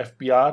FBR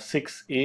6A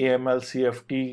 AML CFT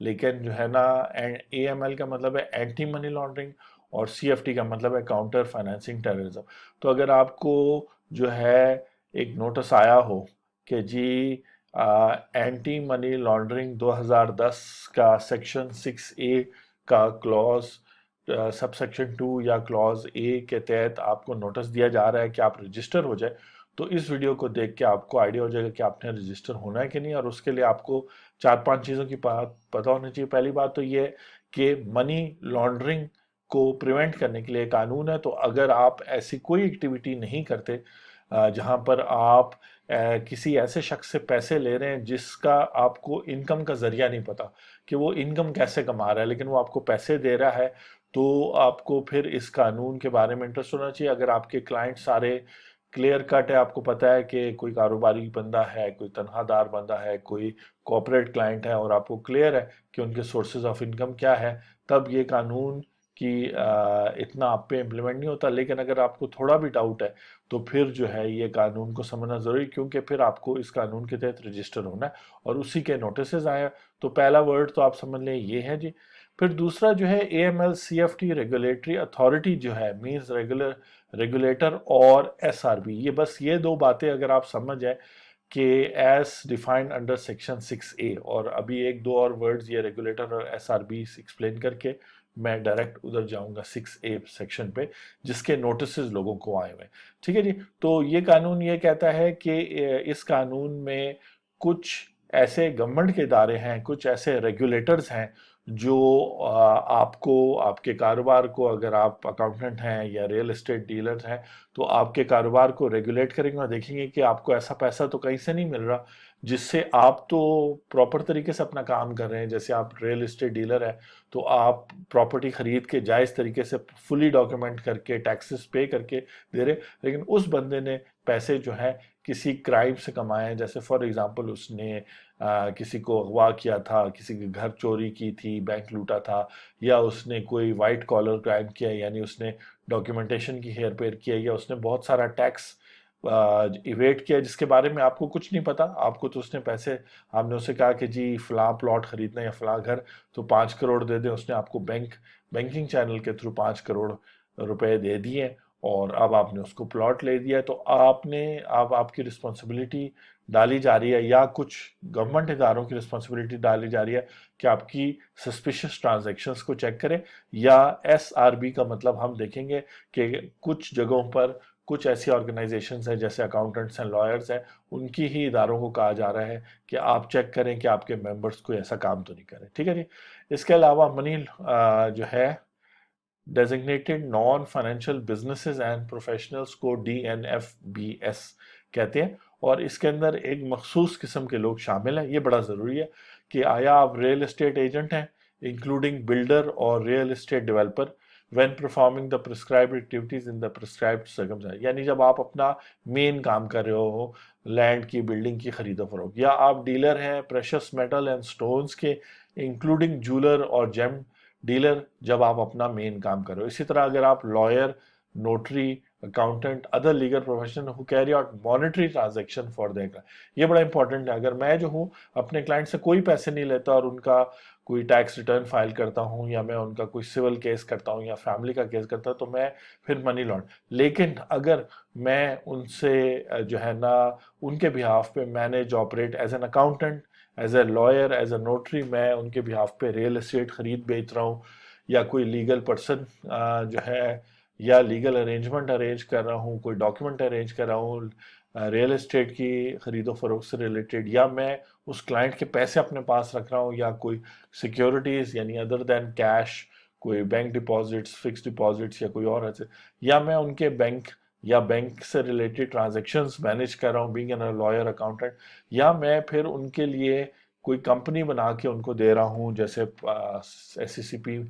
لیکن جو ہے نا اے ایم ایل کا مطلب ہے اینٹی منی لانڈرنگ، اور سی ایف ٹی کا مطلب ہے کاؤنٹر فائنینسنگ ٹیررزم۔ تو اگر آپ کو جو ہے ایک نوٹس آیا ہو کہ جی اینٹی منی لانڈرنگ 2010 کا سیکشن 6A کا کلوز سب سیکشن 2 یا کلوز اے کے تحت آپ کو نوٹس دیا جا رہا ہے کہ آپ رجسٹر ہو جائے، تو اس ویڈیو کو دیکھ کے آپ کو آئیڈیا ہو جائے گا کہ آپ نے رجسٹر ہونا ہے کہ نہیں، اور اس کے لیے آپ کو 4-5 چیزوں کی بات پتہ ہونی چاہیے۔ پہلی بات تو یہ کہ منی لانڈرنگ کو پریونٹ کرنے کے لیے قانون ہے، تو اگر آپ ایسی کوئی ایکٹیویٹی نہیں کرتے جہاں پر آپ کسی ایسے شخص سے پیسے لے رہے ہیں جس کا آپ کو انکم کا ذریعہ نہیں پتا کہ وہ انکم کیسے کما رہا ہے، لیکن وہ آپ کو پیسے دے رہا ہے، تو آپ کو پھر اس قانون کے بارے میں انٹرسٹ ہونا چاہیے۔ اگر آپ کے کلائنٹ سارے کلیئر کٹ ہے، آپ کو پتا ہے کہ کوئی کاروباری بندہ ہے، کوئی تنخواہ دار بندہ ہے، کوئی کوپریٹ کلائنٹ ہے، اور آپ کو کلیئر ہے کہ ان کے سورسز آف انکم کیا ہے، تب یہ قانون کی اتنا آپ پہ امپلیمنٹ نہیں ہوتا۔ لیکن اگر آپ کو تھوڑا بھی ڈاؤٹ ہے تو پھر جو ہے یہ قانون کو سمجھنا ضروری، کیونکہ پھر آپ کو اس قانون کے تحت رجسٹر ہونا ہے اور اسی کے نوٹسز آئے ہیں۔ تو پہلا ورڈ تو آپ سمجھ لیں یہ ہے جی۔ پھر دوسرا جو ہے A M L C F T regulatory authority جو ہے، مینز ریگولیٹر اور ایس آر بی، یہ بس یہ دو باتیں اگر آپ سمجھ جائیں کہ as defined under section 6A، اور ابھی ایک دو اور ورڈز یہ ریگولیٹر اور ایس آر بی ایکسپلین کر کے میں ڈائریکٹ ادھر جاؤں گا 6A سیکشن پہ، جس کے نوٹسز لوگوں کو آئے ہوئے، ٹھیک ہے جی۔ تو یہ قانون یہ کہتا ہے کہ اس قانون میں کچھ ایسے گورنمنٹ کے ادارے ہیں، کچھ ایسے ریگولیٹرز ہیں جو آپ کو، آپ کے کاروبار کو، اگر آپ اکاؤنٹنٹ ہیں یا ریئل اسٹیٹ ڈیلرز ہیں، تو آپ کے کاروبار کو ریگولیٹ کریں گے اور دیکھیں گے کہ آپ کو ایسا پیسہ تو کہیں سے نہیں مل رہا جس سے آپ تو پراپر طریقے سے اپنا کام کر رہے ہیں۔ جیسے آپ ریئل اسٹیٹ ڈیلر ہے تو آپ پراپرٹی خرید کے جائز طریقے سے فلی ڈاکیومنٹ کر کے ٹیکسز پے کر کے دے رہے، لیکن اس بندے نے پیسے جو ہے کسی کرائم سے کمائے ہیں، جیسے فار ایگزامپل اس نے کسی کو اغوا کیا تھا، کسی کے گھر چوری کی تھی، بینک لوٹا تھا، یا اس نے کوئی وائٹ کالر کرائم کیا، یعنی اس نے ڈاکیومنٹیشن کی ہیر پھیر کیا، یا اس نے بہت سارا ٹیکس ایویٹ کیا جس کے بارے میں آپ کو کچھ نہیں پتا۔ آپ کو تو اس نے پیسے، آپ نے اسے کہا کہ جی فلاں پلاٹ خریدنا یا فلاں گھر، تو 5 کروڑ دے دیں، اس نے آپ کو بینکنگ چینل کے تھرو 5 کروڑ روپے دے دیے، اور اب آپ نے اس کو پلاٹ لے دیا، تو اب آپ کی رسپانسبلٹی ڈالی جا رہی ہے، یا کچھ گورنمنٹ اداروں کی رسپانسبلٹی ڈالی جا رہی ہے کہ آپ کی سسپیشس ٹرانزیکشنز کو چیک کریں۔ یا ایس آر بی کا مطلب ہم دیکھیں گے کہ کچھ جگہوں پر کچھ ایسی آرگنائزیشنز ہیں جیسے اکاؤنٹنٹس ہیں، لائرز ہیں، ان کی ہی اداروں کو کہا جا رہا ہے کہ آپ چیک کریں کہ آپ کے ممبرز کوئی ایسا کام تو نہیں کریں، ٹھیک ہے جی۔ اس کے علاوہ منی جو ہے designated non financial businesses and professionals کو DNFBS کہتے ہیں، اور اس کے اندر ایک مخصوص قسم کے لوگ شامل ہیں۔ یہ بڑا ضروری ہے کہ آیا آپ ریئل اسٹیٹ ایجنٹ ہیں، انکلوڈنگ بلڈر اور real estate developer, when performing the prescribed activities in the prescribed circumstances، یعنی جب آپ اپنا مین کام کر رہے ہو، لینڈ کی، بلڈنگ کی خرید و فروخت، یا آپ ڈیلر ہیں پریشس میٹل اینڈ سٹونز کے، انکلوڈنگ جولر اور جیم ڈیلر، جب آپ اپنا مین کام کر رہے ہو۔ اسی طرح اگر آپ lawyer, notary, accountant, other legal profession who carry out monetary transaction for their client, یہ بڑا امپورٹنٹ ہے۔ اگر میں جو ہوں اپنے کلائنٹ سے کوئی پیسے نہیں لیتا اور ان کا کوئی ٹیکس ریٹرن فائل کرتا ہوں، یا میں ان کا کوئی سول کیس کرتا ہوں یا فیملی کا کیس کرتا ہوں، تو میں پھر منی لانڈر۔ لیکن اگر میں ان سے جو ہے نا ان کے بہاف پہ manage operate as an accountant, as a lawyer, as a notary, میں ان کے بہاف پہ ریئل اسٹیٹ خرید بیچ رہا ہوں، یا کوئی لیگل پرسن جو ہے، یا لیگل ارینجمنٹ ارینج کر رہا ہوں، کوئی ڈاکیومنٹ ارینج کر رہا ہوں ریئل اسٹیٹ کی خرید و فروخت سے ریلیٹڈ، یا میں اس کلائنٹ کے پیسے اپنے پاس رکھ رہا ہوں، یا کوئی سیکیورٹیز یعنی ادر دین کیش، کوئی بینک ڈپازٹس، فکس ڈپازٹس، یا کوئی اور ایسے، یا میں ان کے بینک سے ریلیٹڈ ٹرانزیکشنز مینیج کر رہا ہوں بینگ این لائر اکاؤنٹنٹ، یا میں پھر ان کے لیے کوئی کمپنی بنا کے ان کو دے رہا ہوں، جیسے SCCP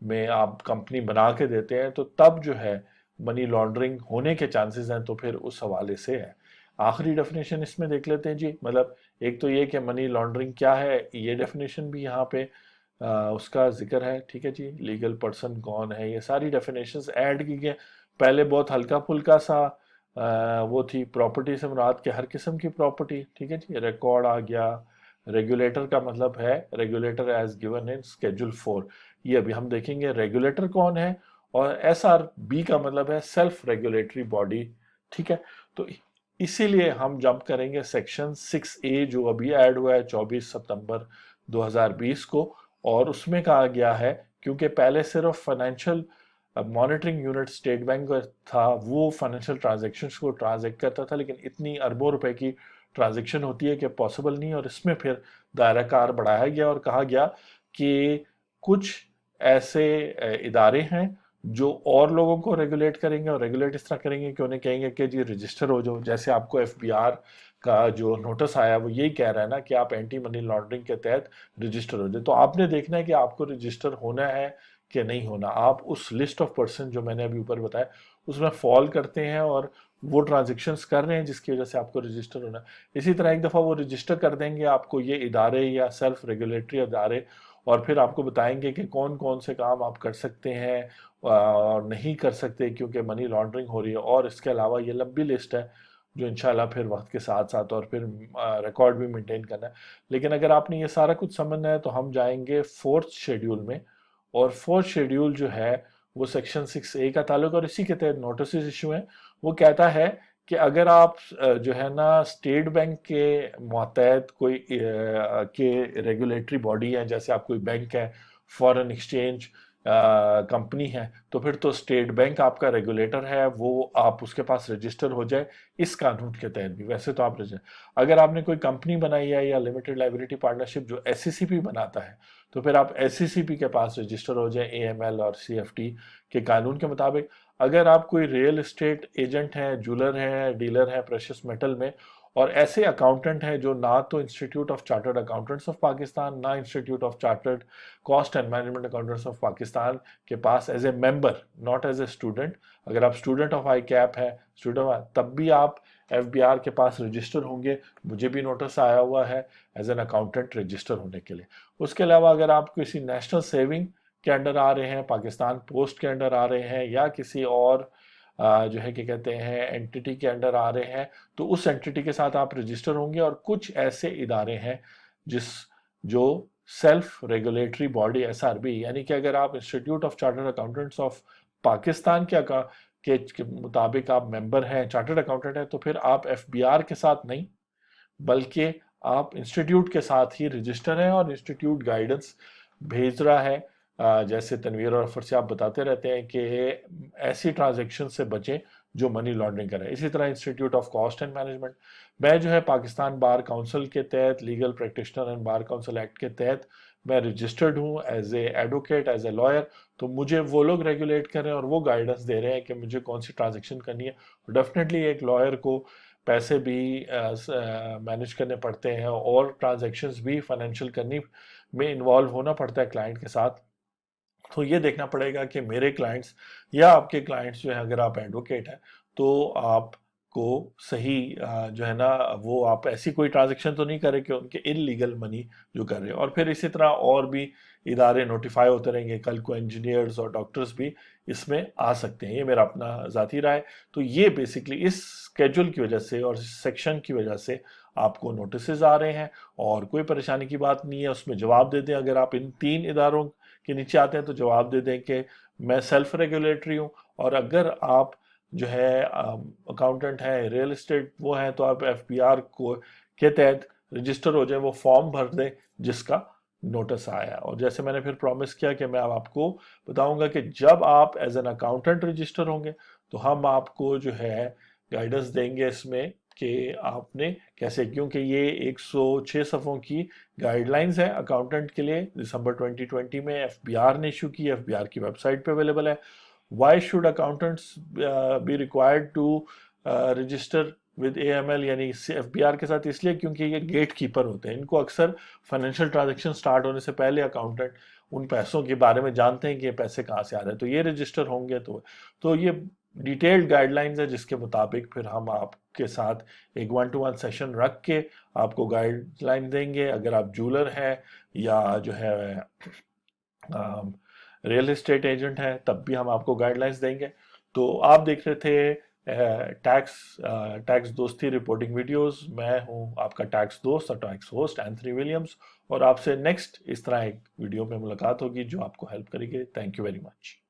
میں آپ کمپنی بنا کے دیتے ہیں، تو تب جو ہے منی لانڈرنگ ہونے کے چانسز ہیں، تو پھر اس حوالے سے ہے۔ آخری ڈیفینیشن اس میں دیکھ لیتے ہیں جی، مطلب ایک تو یہ کہ منی لانڈرنگ کیا ہے، یہ ڈیفینیشن بھی یہاں پہ اس کا ذکر ہے، ٹھیک ہے جی۔ لیگل پرسن کون ہے، یہ ساری ڈیفینیشنز ایڈ کی گئے۔ پہلے بہت ہلکا پھلکا سا وہ تھی، پراپرٹی سے مراد کہ ہر قسم کی پراپرٹی، ٹھیک ہے جی، ریکارڈ آ گیا، ریگولیٹر کا مطلب ہے regulator as given in schedule 4. یہ ابھی ہم دیکھیں گے ریگولیٹر کون ہے. اور ایس آر بی کا مطلب ہے سیلف ریگولیٹری باڈی. ٹھیک ہے, تو اسی لیے ہم جمپ کریں گے سیکشن 6A جو ابھی ایڈ ہوا ہے 24 ستمبر 2020 کو. اور اس میں کہا گیا ہے کیونکہ پہلے صرف financial monitoring unit state bank کا تھا, وہ فائنینشیل ٹرانزیکشنز کو ٹرانزیکٹ کرتا تھا, لیکن اتنی اربوں روپے کی ٹرانزیکشن ہوتی ہے کہ پاسبل نہیں. اور اس میں پھر دائرہ کار بڑھایا گیا اور کہا گیا کہ کچھ ایسے ادارے ہیں جو اور لوگوں کو ریگولیٹ کریں گے, اور ریگولیٹ اس طرح کریں گے کہ انہیں کہیں گے کہ جی رجسٹر ہو جاؤ. جیسے آپ کو ایف بی آر کا جو نوٹس آیا وہ یہی کہہ رہا ہے نا کہ آپ اینٹی منی لانڈرنگ کے تحت رجسٹر ہو جائے. تو آپ نے دیکھنا ہے کہ آپ کو رجسٹر ہونا ہے کہ نہیں ہونا. آپ اس لسٹ آف پرسن جو میں نے ابھی اوپر بتایا اس میں فال کرتے ہیں اور وہ ٹرانزیکشنز کر رہے ہیں جس کی وجہ سے آپ کو رجسٹر ہونا ہے. اسی طرح ایک دفعہ وہ رجسٹر کر دیں گے آپ کو یہ ادارے یا سیلف ریگولیٹری ادارے, اور پھر آپ کو بتائیں گے کہ کون کون سے کام آپ کر سکتے ہیں اور نہیں کر سکتے کیونکہ منی لانڈرنگ ہو رہی ہے. اور اس کے علاوہ یہ لمبی لسٹ ہے جو انشاءاللہ پھر وقت کے ساتھ ساتھ اور پھر ریکارڈ بھی مینٹین کرنا ہے. لیکن اگر آپ نے یہ سارا کچھ سمجھنا ہے تو ہم جائیں گے 4th شیڈیول میں, اور 4th شیڈیول جو ہے وہ سیکشن 6A کا تعلق اور اسی کے تحت نوٹسز ایشو ہیں. وہ کہتا ہے کہ اگر آپ جو ہے نا اسٹیٹ بینک کے ماتحت کوئی کے ریگولیٹری باڈی ہے, جیسے آپ کوئی بینک ہے, فارن ایکسچینج کمپنی ہے, تو پھر تو اسٹیٹ بینک آپ کا ریگولیٹر ہے, وہ آپ اس کے پاس رجسٹر ہو جائے اس قانون کے تحت بھی. ویسے تو آپ اگر آپ نے کوئی کمپنی بنائی ہے یا لمیٹڈ لائبلٹی پارٹنرشپ جو ایس سی سی پی بناتا ہے تو پھر آپ ایس سی سی پی کے پاس رجسٹر ہو جائیں اے ایم ایل اور سی ایف ٹی کے قانون کے مطابق. اگر آپ کوئی ریئل اسٹیٹ ایجنٹ ہیں, جولر ہیں, ڈیلر ہیں پریشس میٹل میں, اور ایسے اکاؤنٹنٹ ہیں جو نہ تو Institute of Chartered Accountants of Pakistan نہ Institute of Chartered Cost and Management Accountants of Pakistan کے پاس as a member, not as a student, اگر آپ اسٹوڈنٹ آف آئی کیپ ہے تب بھی آپ ایف بی آر کے پاس رجسٹر ہوں گے. مجھے بھی نوٹس آیا ہوا ہے ایز این اکاؤنٹنٹ رجسٹر ہونے کے لیے. اس کے علاوہ اگر آپ کسی نیشنل سیونگ کے انڈر آ رہے ہیں, پاکستان پوسٹ کے انڈر آ رہے ہیں, یا کسی اور جو ہے کہ کہتے ہیں انٹیٹی کے انڈر آ رہے ہیں, تو اس انٹیٹی کے ساتھ آپ رجسٹر ہوں گے. اور کچھ ایسے ادارے ہیں جو self regulatory body S R B, یعنی کہ اگر آپ Institute of Chartered Accountants of Pakistan کے مطابق آپ ممبر ہیں, چارٹرڈ اکاؤنٹنٹ ہیں, تو پھر آپ ایف بی آر کے ساتھ نہیں بلکہ آپ انسٹیٹیوٹ کے ساتھ ہی رجسٹر ہیں, اور انسٹیٹیوٹ گائیڈنس بھیج رہا ہے. جیسے تنویر اور افر سے آپ بتاتے رہتے ہیں کہ ایسی ٹرانزیکشن سے بچیں جو منی لانڈرنگ کریں. اسی طرح Institute of Cost and Management, میں جو ہے پاکستان بار کونسل کے تحت legal practitioner and bar council act کے تحت میں رجسٹرڈ ہوں as a advocate, as a lawyer. تو مجھے وہ لوگ ریگولیٹ کر رہے ہیں اور وہ گائیڈنس دے رہے ہیں کہ مجھے کون سی ٹرانزیکشن کرنی ہے. ڈیفینیٹلی ایک لائر کو پیسے بھی مینیج کرنے پڑتے ہیں اور ٹرانزیکشنز بھی فائنینشیل کرنی میں انوالو ہونا پڑتا ہے کلائنٹ کے ساتھ. تو یہ دیکھنا پڑے گا کہ میرے کلائنٹس یا آپ کے کلائنٹس جو ہیں, اگر آپ ایڈوکیٹ ہیں تو آپ کو صحیح جو ہے نا وہ آپ ایسی کوئی ٹرانزیکشن تو نہیں کرے کہ ان کے ان لیگل منی جو کر رہے ہیں. اور پھر اسی طرح اور بھی ادارے نوٹیفائی ہوتے رہیں گے, کل کو انجینئرز اور ڈاکٹرز بھی اس میں آ سکتے ہیں. یہ میرا اپنا ذاتی رائے. تو یہ بیسکلی اس اسکیجول کی وجہ سے اور سیکشن کی وجہ سے آپ کو نوٹسز آ رہے ہیں, اور کوئی پریشانی کی بات نہیں ہے, اس میں جواب دے دیں. اگر آپ ان 3 اداروں کے نیچے آتے ہیں تو جواب دے دیں کہ میں سیلف ریگولیٹری ہوں, اور اگر آپ جو ہے اکاؤنٹنٹ ہیں, ریئل اسٹیٹ وہ ہیں, تو آپ ایف بی آر کے تحت رجسٹر ہو جائیں, وہ فارم بھر دیں جس کا نوٹس آیا. اور جیسے میں نے پھر پرومس کیا کہ میں آپ کو بتاؤں گا کہ جب آپ ایز این اکاؤنٹنٹ رجسٹر ہوں گے تو ہم آپ کو جو ہے گائیڈنس دیں گے اس میں کہ آپ نے کیسے, کیونکہ یہ 106 صفحوں کی گائیڈ لائنز ہیں اکاؤنٹنٹ کے لیے. دسمبر 2020 میں ایف بی آر نے ایشو کی, ایف بی آر کی ویب سائٹ پہ اویلیبل ہے. Why should accountants be required to register with A M L, یعنی ایف بی آر کے ساتھ, اس لیے کیونکہ یہ گیٹ کیپر ہوتے ہیں. ان کو اکثر فائنینشیل ٹرانزیکشن سٹارٹ ہونے سے پہلے اکاؤنٹنٹ ان پیسوں کے بارے میں جانتے ہیں کہ یہ پیسے کہاں سے آ رہے ہیں, تو یہ رجسٹر ہوں گے. تو یہ ڈیٹیلڈ گائیڈ لائنز ہے جس کے مطابق پھر ہم آپ کے ساتھ ایک 1-to-1 سیشن رکھ کے آپ کو گائیڈ لائن دیں گے. اگر آپ جولر ہیں یا جو ہے ریئل اسٹیٹ ایجنٹ ہیں تب بھی ہم آپ کو گائیڈ لائنز دیں گے. تو آپ دیکھ رہے تھے ٹیکس دوستی رپورٹنگ ویڈیوز. میں ہوں آپ کا ٹیکس دوست اور ٹیکس ہوسٹ اینتھنی ولیمز، اور آپ سے نیکسٹ اس طرح ایک ویڈیو میں ملاقات ہوگی جو آپ کو ہیلپ کرے گی. Thank you very much.